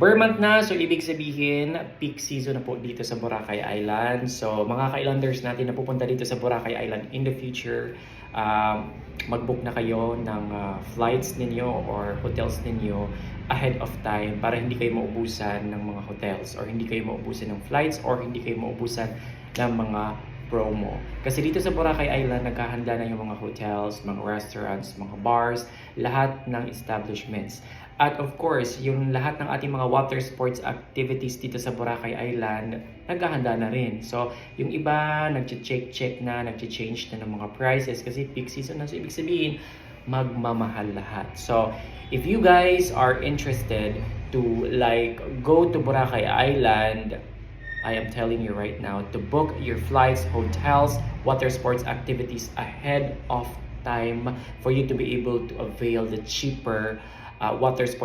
Burr month na, so ibig sabihin, peak season na po dito sa Boracay Island. So mga ka-islanders natin na pupunta dito sa Boracay Island in the future, mag-book na kayo ng flights ninyo or hotels ninyo ahead of time para hindi kayo maubusan ng mga hotels or hindi kayo maubusan ng flights or hindi kayo maubusan ng mga promo. Kasi dito sa Boracay Island, naghahanda na yung mga hotels, mga restaurants, mga bars, lahat ng establishments. At of course, yung lahat ng ating mga water sports activities dito sa Boracay Island, naghahanda na rin. So, yung iba, nag-check na, nag-change na ng mga prices kasi peak season na. So, ibig sabihin, magmamahal lahat. So, if you guys are interested to go to Boracay Island, I am telling you right now to book your flights, hotels, water sports activities ahead of time for you to be able to avail the cheaper water sports